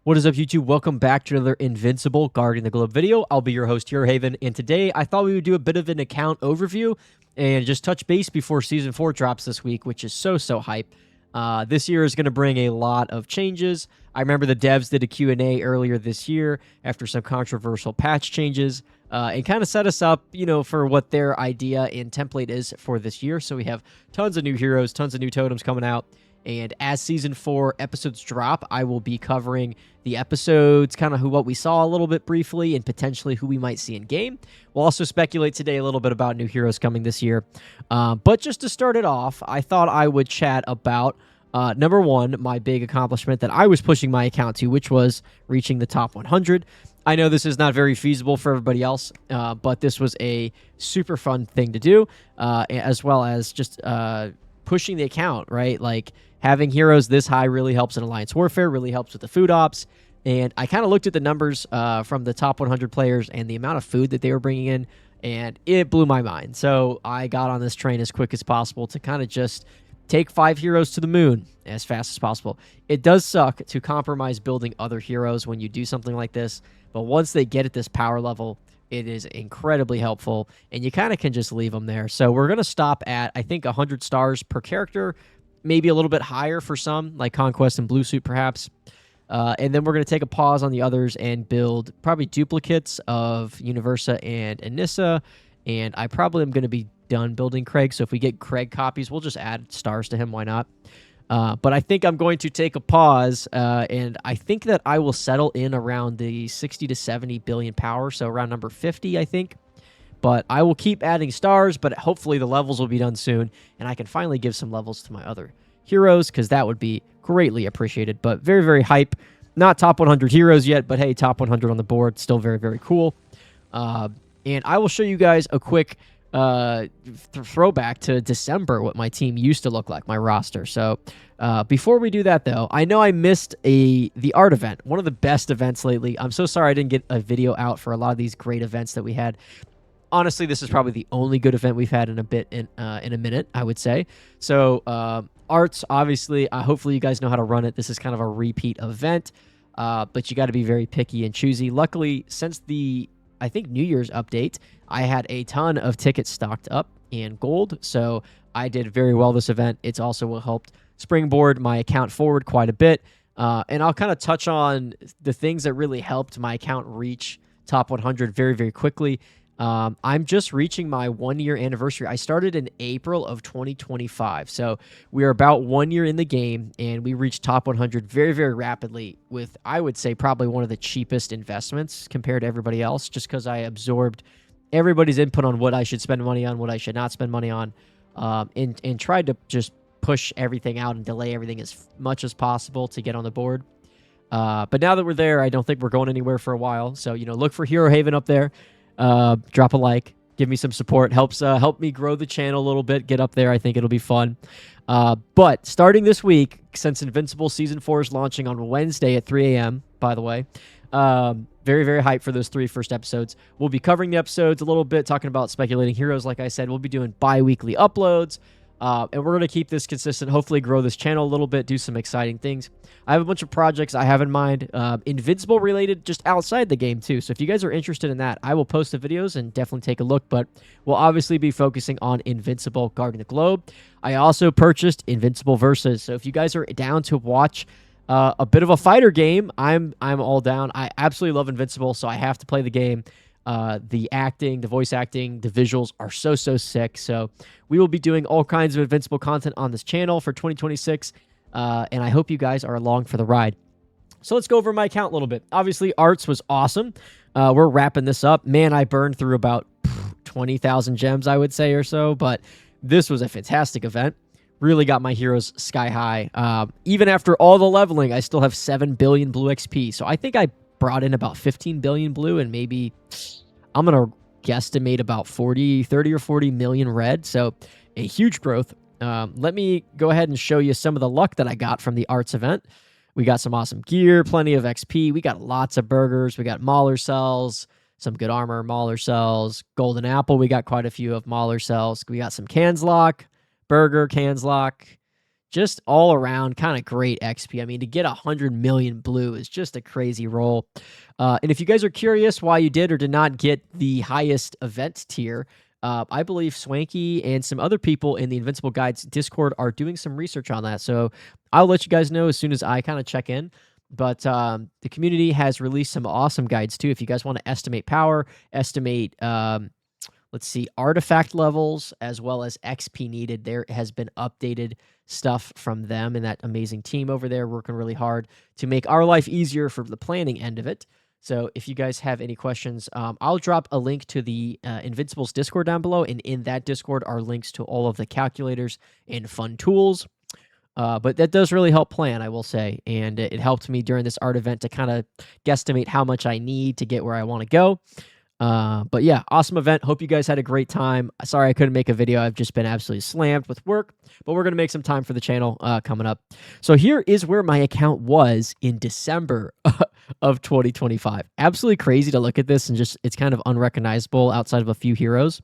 What is up, YouTube? Welcome back to another Invincible Guarding the Globe video. I'll be your host, Hero Haven, and today I thought we would do a bit of an account overview and just touch base before Season 4 drops this week, which is so hype. This year is going to bring a lot of changes. I remember the devs did a Q&A earlier this year after some controversial patch changes and kind of set us up, for what their idea and template is for this year. So we have tons of new heroes, tons of new totems coming out. And as Season 4 episodes drop, I will be covering the episodes, kind of what we saw a little bit briefly, and potentially who we might see in game. We'll also speculate today a little bit about new heroes coming this year. But just to start it off, I thought I would chat about, number one, my big accomplishment that I was pushing my account to, which was reaching the top 100. I know this is not very feasible for everybody else, but this was a super fun thing to do, as well as just pushing the account, right? Like, having heroes this high really helps in Alliance Warfare, really helps with the food ops. And I kind of looked at the numbers from the top 100 players and the amount of food that they were bringing in, and it blew my mind. So I got on this train as quick as possible to kind of just take 5 heroes to the moon as fast as possible. It does suck to compromise building other heroes when you do something like this, but once they get at this power level, it is incredibly helpful, and you kind of can just leave them there. So we're going to stop at, I think, 100 stars per character, maybe a little bit higher for some, like Conquest and Blue Suit, perhaps. And then we're going to take a pause on the others and build probably duplicates of Universa and Anissa, and I probably am going to be done building Craig, so if we get Craig copies, we'll just add stars to him. Why not? But I think I'm going to take a pause, and I think that I will settle in around the 60 to 70 billion power, so around number 50, I think. But I will keep adding stars, but hopefully the levels will be done soon, and I can finally give some levels to my other heroes, because that would be greatly appreciated. But very hype. Not top 100 heroes yet, but hey, top 100 on the board. Still very cool. And I will show you guys a quick throwback to December, what my team used to look like, my roster. So before we do that, though, I know I missed the art event, one of the best events lately. I'm so sorry I didn't get a video out for a lot of these great events that we had. Honestly, this is probably the only good event we've had in a minute, I would say. So arts, obviously, hopefully you guys know how to run it. This is kind of a repeat event, but you got to be very picky and choosy. Luckily, since the, I think, New Year's update, I had a ton of tickets stocked up in gold, so I did very well this event. It's also helped springboard my account forward quite a bit, and I'll kind of touch on the things that really helped my account reach top 100 very quickly. I'm just reaching my 1-year anniversary. I started in April of 2025, so we are about 1 year in the game, and we reached top 100 very rapidly with, I would say, probably one of the cheapest investments compared to everybody else, just because I absorbed everybody's input on what I should spend money on, what I should not spend money on, and tried to just push everything out and delay everything as much as possible to get on the board. But now that we're there, I don't think we're going anywhere for a while, so, look for Hero Haven up there. Drop a like, give me some support, help me grow the channel a little bit, get up there. I think it'll be fun. But starting this week, since Invincible Season 4 is launching on Wednesday at 3 a.m., by the way, very hyped for those 3 first episodes. We'll be covering the episodes a little bit, talking about speculating heroes. Like I said, we'll be doing bi-weekly uploads, and we're going to keep this consistent, hopefully grow this channel a little bit, do some exciting things. I have a bunch of projects I have in mind, Invincible related, just outside the game too. So if you guys are interested in that, I will post the videos and definitely take a look, but we'll obviously be focusing on Invincible Guarding the Globe. I also purchased Invincible Versus, so if you guys are down to watch a bit of a fighter game, I'm all down. I absolutely love Invincible, so I have to play the game. The acting, the voice acting, the visuals are so sick. So we will be doing all kinds of Invincible content on this channel for 2026, and I hope you guys are along for the ride. So let's go over my account a little bit. Obviously, arts was awesome. We're wrapping this up. Man, I burned through about 20,000 gems, I would say, or so, but this was a fantastic event. Really got my heroes sky high. Even after all the leveling, I still have 7 billion blue XP. So I think I brought in about 15 billion blue, and maybe I'm going to guesstimate about 30 or 40 million red. So a huge growth. Let me go ahead and show you some of the luck that I got from the arts event. We got some awesome gear, plenty of XP. We got lots of burgers. We got Mauler cells, some good armor, Mauler cells, golden apple. We got quite a few of Mauler cells. We got some cans lock, burger, cans lock, just all around kind of great XP. I mean, to get 100 million blue is just a crazy roll. And if you guys are curious why you did or did not get the highest event tier, I believe Swanky and some other people in the Invincible Guides Discord are doing some research on that. So I'll let you guys know as soon as I kind of check in. But the community has released some awesome guides too. If you guys want to estimate power, estimate, let's see, artifact levels, as well as XP needed, there has been updated stuff from them and that amazing team over there working really hard to make our life easier for the planning end of it. So if you guys have any questions, I'll drop a link to the Invincibles Discord down below, and in that Discord are links to all of the calculators and fun tools. But that does really help plan, I will say, and it helped me during this art event to kind of guesstimate how much I need to get where I want to go. But yeah, awesome event. Hope you guys had a great time. Sorry I couldn't make a video. I've just been absolutely slammed with work, but we're going to make some time for the channel coming up. So here is where my account was in December of 2025. Absolutely crazy to look at this, and just it's kind of unrecognizable outside of a few heroes.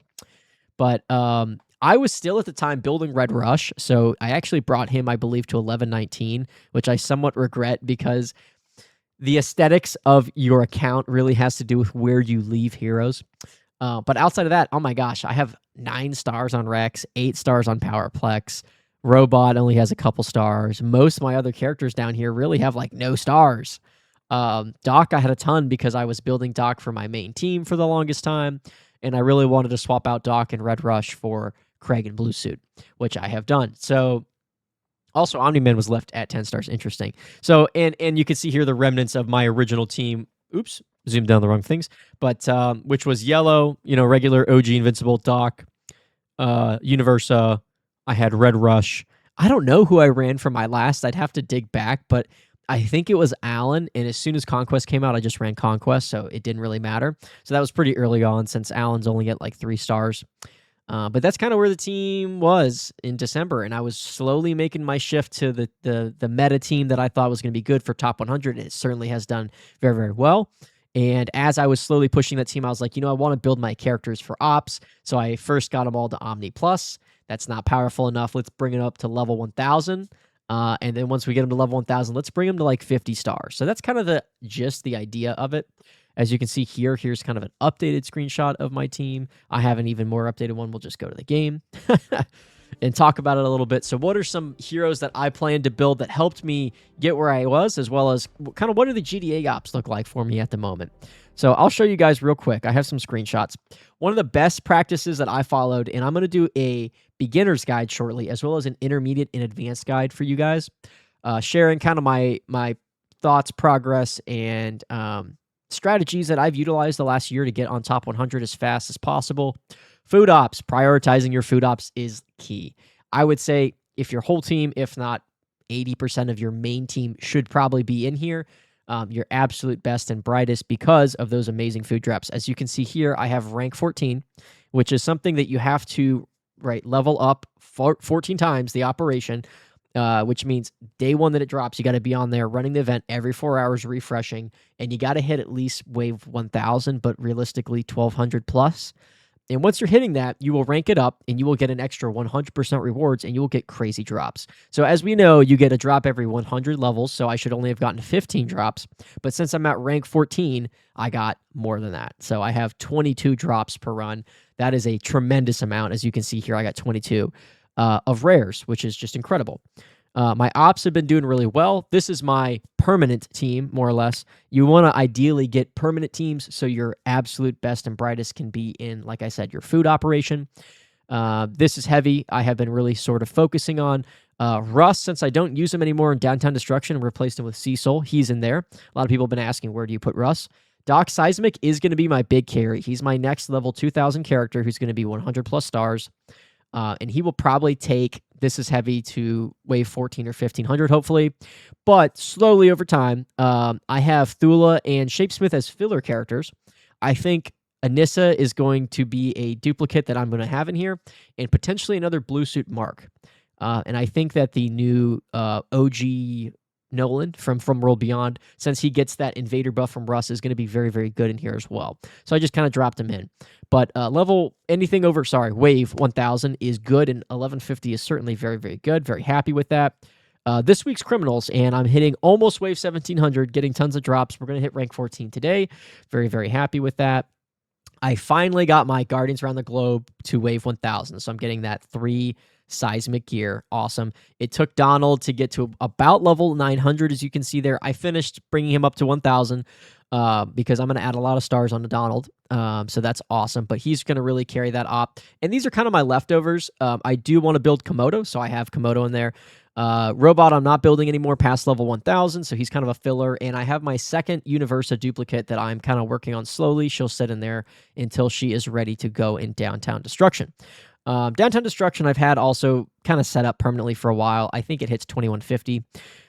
But I was still at the time building Red Rush, so I actually brought him, I believe, to 1119, which I somewhat regret because the aesthetics of your account really has to do with where you leave heroes. But outside of that, oh my gosh, I have 9 stars on Rex, 8 stars on Powerplex. Robot only has a couple stars. Most of my other characters down here really have like no stars. Doc, I had a ton because I was building Doc for my main team for the longest time, and I really wanted to swap out Doc and Red Rush for Craig and Blue Suit, which I have done. So also Omni-Man was left at 10 stars. Interesting. So, and you can see here the remnants of my original team. Oops, zoomed down the wrong things. But which was yellow, regular OG Invincible, Doc, Universa. I had Red Rush. I don't know who I ran for my last. I'd have to dig back, but I think it was Alan, and as soon as Conquest came out, I just ran Conquest, so it didn't really matter. So that was pretty early on, since Alan's only at like 3 stars. But that's kind of where the team was in December, and I was slowly making my shift to the meta team that I thought was going to be good for top 100, and it certainly has done very, very well. And as I was slowly pushing that team, I was like, I want to build my characters for Ops, so I first got them all to Omni Plus. That's not powerful enough. Let's bring it up to level 1,000. And then once we get them to level 1,000, let's bring them to like 50 stars. So that's kind of the idea of it. As you can see here, here's kind of an updated screenshot of my team. I have an even more updated one. We'll just go to the game and talk about it a little bit. So what are some heroes that I plan to build that helped me get where I was, as well as kind of what do the GDA ops look like for me at the moment? So I'll show you guys real quick. I have some screenshots. One of the best practices that I followed, and I'm going to do a beginner's guide shortly, as well as an intermediate and advanced guide for you guys, sharing kind of my thoughts, progress, and strategies that I've utilized the last year to get on top 100 as fast as possible. Food ops, prioritizing your food ops is key. I would say if your whole team, if not 80% of your main team, should probably be in here, your absolute best and brightest, because of those amazing food drops. As you can see here, I have rank 14, which is something that you have to level up 14 times the operation, which means day 1 that it drops, you got to be on there running the event every 4 hours, refreshing, and you got to hit at least wave 1,000, but realistically 1,200 plus. And once you're hitting that, you will rank it up, and you will get an extra 100% rewards, and you will get crazy drops. So as we know, you get a drop every 100 levels, so I should only have gotten 15 drops. But since I'm at rank 14, I got more than that. So I have 22 drops per run. That is a tremendous amount. As you can see here, I got 22 of rares, which is just incredible. My ops have been doing really well. This is my permanent team, more or less. You want to ideally get permanent teams so your absolute best and brightest can be in, like I said, your food operation. This is heavy. I have been really sort of focusing on Russ, since I don't use him anymore in Downtown Destruction, and replaced him with Cecil. He's in there. A lot of people have been asking, where do you put Russ? Doc Seismic is going to be my big carry. He's my next level 2,000 character who's going to be 100 plus stars. And he will probably take This Is Heavy to wave 14 or 1,500, hopefully. But slowly over time, I have Thula and Shapesmith as filler characters. I think Anissa is going to be a duplicate that I'm going to have in here, and potentially another Blue Suit Mark. And I think that the new OG Nolan from World Beyond, since he gets that invader buff from Russ, is going to be very, very good in here as well. So I just kind of dropped him in. But wave 1000 is good, and 1150 is certainly very, very good. Very happy with that. This week's criminals, and I'm hitting almost wave 1700, getting tons of drops. We're going to hit rank 14 today. Very, very happy with that. I finally got my Guardians Around the Globe to wave 1000, so I'm getting that 3 seismic gear. Awesome. It took Donald to get to about level 900, as you can see there. I finished bringing him up to 1000 because I'm going to add a lot of stars onto Donald. So that's awesome, but he's going to really carry that op. And these are kind of my leftovers. I do want to build Komodo, so I have Komodo in there. Robot, I'm not building anymore past level 1000, so he's kind of a filler. And I have my second Universa duplicate that I'm kind of working on slowly. She'll sit in there until she is ready to go in Downtown Destruction. Downtown Destruction I've had also kind of set up permanently for a while. I think it hits 2150.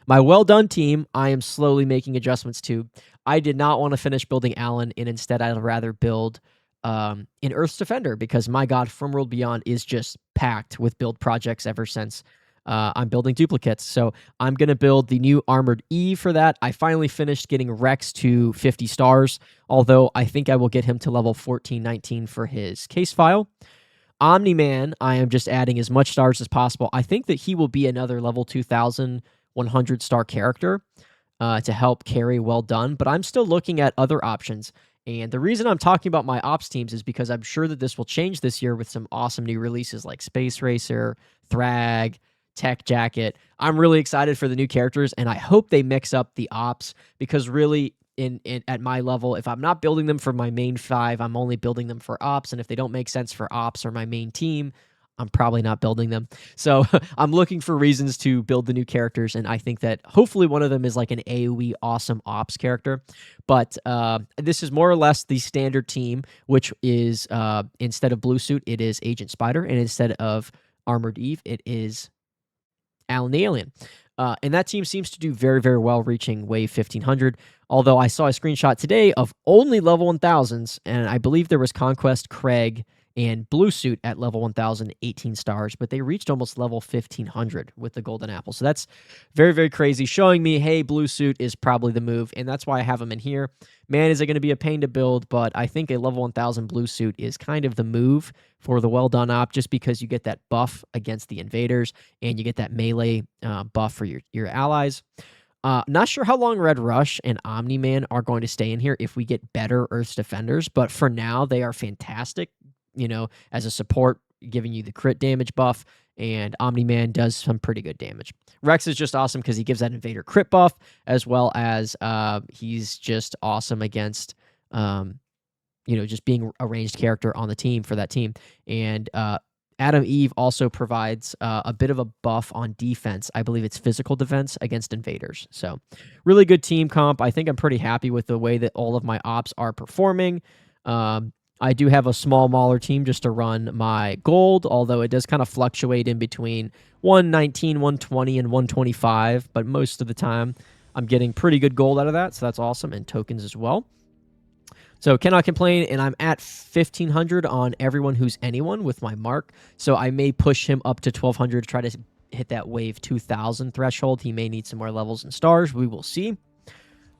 My Well Done team, I am slowly making adjustments to. I did not want to finish building Alan, and instead I'd rather build in Earth's Defender, because my God, From World Beyond is just packed with build projects ever since I'm building duplicates. So I'm going to build the new Armored Eve for that. I finally finished getting Rex to 50 stars, although I think I will get him to level 1419 for his case file. Omni-Man, I am just adding as much stars as possible. I think that he will be another level 2,100 star character to help carry Well Done, but I'm still looking at other options. And the reason I'm talking about my ops teams is because I'm sure that this will change this year with some awesome new releases like Space Racer, Thragg, Tech Jacket. I'm really excited for the new characters, and I hope they mix up the ops, because really, at my level, if I'm not building them for my main 5, I'm only building them for ops, and if they don't make sense for ops or my main team, I'm probably not building them. So I'm looking for reasons to build the new characters, and I think that hopefully one of them is like an AoE awesome ops character. But this is more or less the standard team, which is instead of Blue Suit, it is Agent Spider, and instead of Armored Eve, it is Alan the Alien. And that team seems to do very, very well, reaching wave 1500. Although I saw a screenshot today of only level 1000s, and I believe there was Conquest, Craig, and Blue Suit at level 1000, 18 stars, but they reached almost level 1500 with the Golden Apple. So that's very, very crazy, showing me, hey, Blue Suit is probably the move, and that's why I have him in here. Man, is it going to be a pain to build, but I think a level 1000 Blue Suit is kind of the move for the Well Done op, just because you get that buff against the invaders, and you get that melee buff for your allies. Not sure how long Red Rush and Omni-Man are going to stay in here if we get better Earth's Defenders, but for now, they are fantastic, you know, as a support, giving you the crit damage buff, and Omni-Man does some pretty good damage. Rex is just awesome because he gives that invader crit buff, as well as he's just awesome against, just being a ranged character on the team for that team. And Adam Eve also provides a bit of a buff on defense. I believe it's physical defense against invaders. So really good team comp. I think I'm pretty happy with the way that all of my ops are performing. I do have a small Mauler team just to run my gold, although it does kind of fluctuate in between 119, 120, and 125, but most of the time I'm getting pretty good gold out of that, so that's awesome, and tokens as well. So cannot complain, and I'm at 1,500 on everyone who's anyone with my mark, so I may push him up to 1,200 to try to hit that wave 2,000 threshold. He may need some more levels and stars. We will see.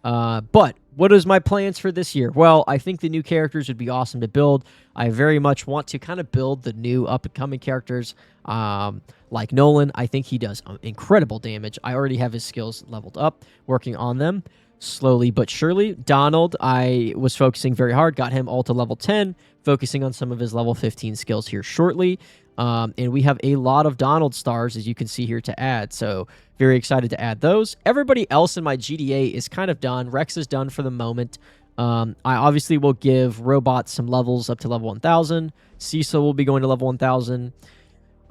But what is my plans for this year? Well, I think the new characters would be awesome to build. I very much want to kind of build the new up-and-coming characters, like Nolan. I think he does incredible damage. I already have his skills leveled up, working on them slowly but surely. Donald, I was focusing very hard, got him all to level 10, focusing on some of his level 15 skills here shortly. And we have a lot of Donald stars, as you can see here, to add. So very excited to add those. Everybody else in my GDA is kind of done. Rex is done for the moment. I obviously will give Robot some levels up to level 1000. Cecil will be going to level 1000.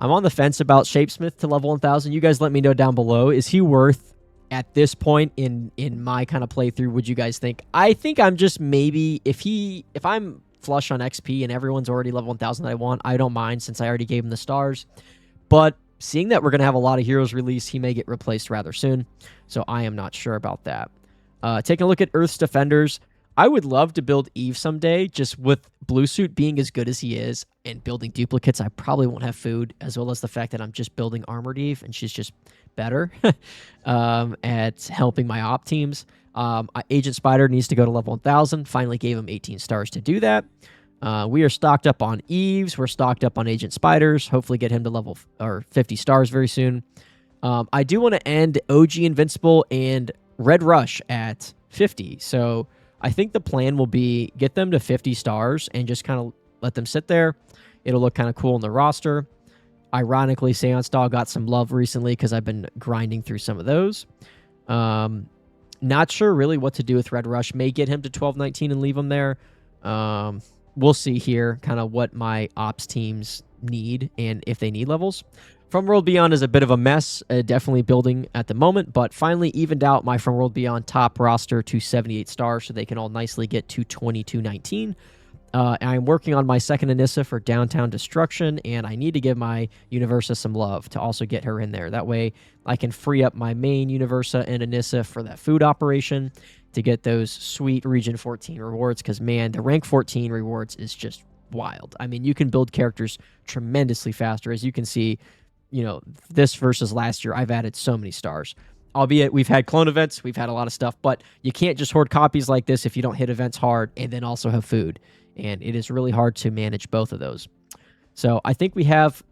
I'm on the fence about Shapesmith to level 1000. You guys let me know down below. Is he worth, at this point in my kind of playthrough, would you guys think? I think I'm just maybe, if I'm flush on XP and everyone's already level 1000 that I want, I don't mind, since I already gave him the stars. But seeing that we're going to have a lot of heroes released, he may get replaced rather soon. So I am not sure about that. Taking a look at Earth's Defenders, I would love to build Eve someday, just with Blue Suit being as good as he is and building duplicates. I probably won't have food, as well as the fact that I'm just building Armored Eve and she's just better at helping my op teams. Agent Spider needs to go to level 1000. Finally gave him 18 stars to do that. We are stocked up on Eves. We're stocked up on Agent Spiders. Hopefully get him to level 50 stars very soon. I do want to end OG Invincible and Red Rush at 50. So I think the plan will be get them to 50 stars and just kind of let them sit there. It'll look kind of cool in the roster. Ironically, Seance Doll got some love recently because I've been grinding through some of those. Not sure really what to do with Red Rush. May get him to 12-19 and leave him there. We'll see here kind of what my ops teams need and if they need levels. From World Beyond is a bit of a mess, definitely building at the moment, but finally evened out my From World Beyond top roster to 78 stars, so they can all nicely get to 22-19. I'm working on my second Anissa for Downtown Destruction, and I need to give my Universa some love to also get her in there. That way I can free up my main Universa and Anissa for that food operation to get those sweet Region 14 rewards, because, man, the rank 14 rewards is just wild. I mean, you can build characters tremendously faster. As you can see, you know, this versus last year, I've added so many stars. Albeit we've had clone events, we've had a lot of stuff, but you can't just hoard copies like this if you don't hit events hard and then also have food. And it is really hard to manage both of those. So I think we have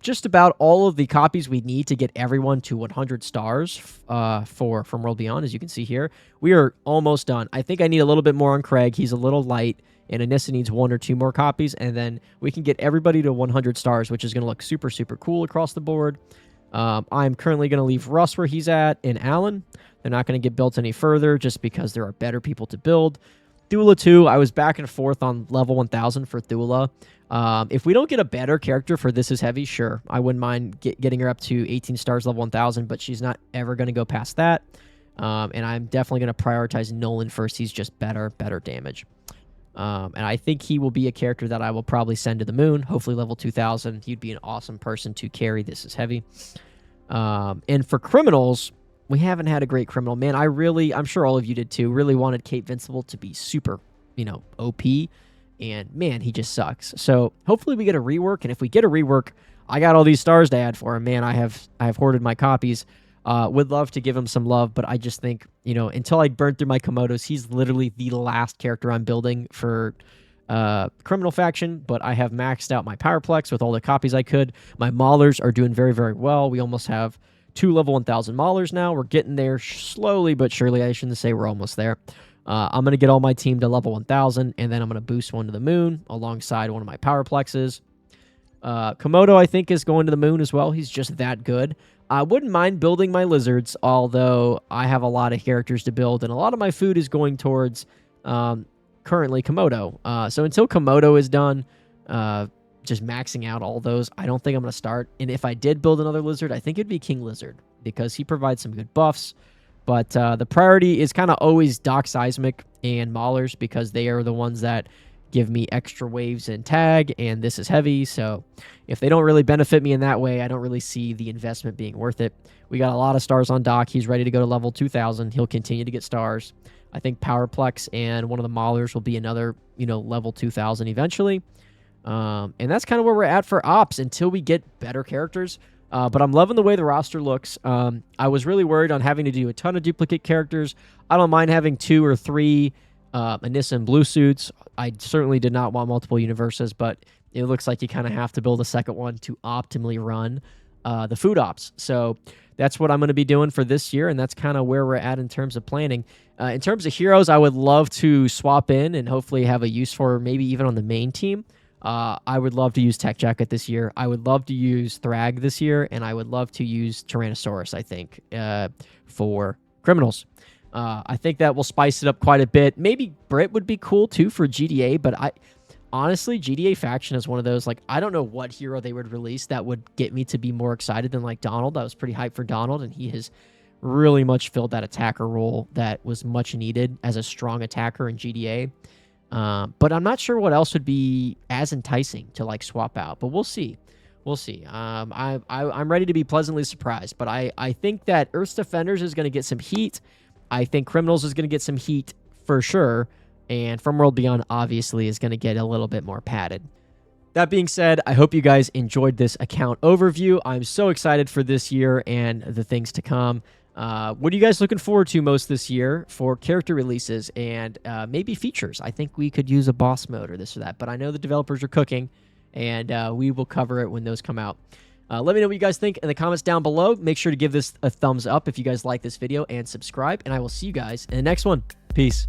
just about all of the copies we need to get everyone to 100 stars for From World Beyond, as you can see here. We are almost done. I think I need a little bit more on Craig. He's a little light, and Anissa needs 1 or 2 more copies, and then we can get everybody to 100 stars, which is going to look super, super cool across the board. I'm currently going to leave Russ where he's at and Alan. They're not going to get built any further just because there are better people to build. Thula, too, I was back and forth on level 1000 for Thula. If we don't get a better character for This Is Heavy, sure, I wouldn't mind getting her up to 18 stars level 1000, but she's not ever going to go past that. And I'm definitely going to prioritize Nolan first. He's just better damage. And I think he will be a character that I will probably send to the moon, hopefully level 2000. He'd be an awesome person to carry This Is Heavy. And for criminals, we haven't had a great criminal. Man, I'm sure all of you did too, really wanted Kate Vincible to be super, OP. And man, he just sucks. So hopefully we get a rework. And if we get a rework, I got all these stars to add for him. Man, I have hoarded my copies. Would love to give him some love, but I just think, until I burn through my Komodos, he's literally the last character I'm building for Criminal Faction, but I have maxed out my Powerplex with all the copies I could. My Maulers are doing very, very well. We almost have 2 level 1000 Maulers now. We're getting there slowly but surely. I shouldn't say we're almost there. I'm going to get all my team to level 1000, and then I'm going to boost one to the moon alongside one of my Powerplexes. Komodo, I think, is going to the moon as well. He's just that good. I wouldn't mind building my lizards, although I have a lot of characters to build, and a lot of my food is going towards currently Komodo. So until Komodo is done, just maxing out all those, I don't think I'm going to start. And if I did build another lizard, I think it'd be King Lizard, because he provides some good buffs. But the priority is kind of always Doc Seismic and Maulers, because they are the ones that give me extra waves and tag, and This Is Heavy. So if they don't really benefit me in that way, I don't really see the investment being worth it. We got a lot of stars on Doc. He's ready to go to level 2000. He'll continue to get stars. I think Powerplex and one of the Maulers will be another, level 2000 eventually. And that's kind of where we're at for ops until we get better characters. But I'm loving the way the roster looks. I was really worried on having to do a ton of duplicate characters. I don't mind having 2 or 3 Anissa and Blue Suits. I certainly did not want multiple Universas, but it looks like you kind of have to build a second one to optimally run the food ops. So that's what I'm going to be doing for this year, and that's kind of where we're at in terms of planning. In terms of heroes, I would love to swap in and hopefully have a use for maybe even on the main team. I would love to use Tech Jacket this year. I would love to use Thragg this year, and I would love to use Tyrannosaurus, I think, for criminals. I think that will spice it up quite a bit. Maybe Brit would be cool, too, for GDA, but honestly, GDA Faction is one of those, I don't know what hero they would release that would get me to be more excited than, Donald. I was pretty hyped for Donald, and he has really much filled that attacker role that was much needed as a strong attacker in GDA. But I'm not sure what else would be as enticing to, swap out, but we'll see. We'll see. I'm ready to be pleasantly surprised, but I think that Earth's Defenders is going to get some heat. I think Criminals is going to get some heat for sure. And From World Beyond obviously is going to get a little bit more padded. That being said, I hope you guys enjoyed this account overview. I'm so excited for this year and the things to come. What are you guys looking forward to most this year for character releases and maybe features? I think we could use a boss mode or this or that, but I know the developers are cooking, and we will cover it when those come out. Let me know what you guys think in the comments down below. Make sure to give this a thumbs up if you guys like this video and subscribe, and I will see you guys in the next one. Peace.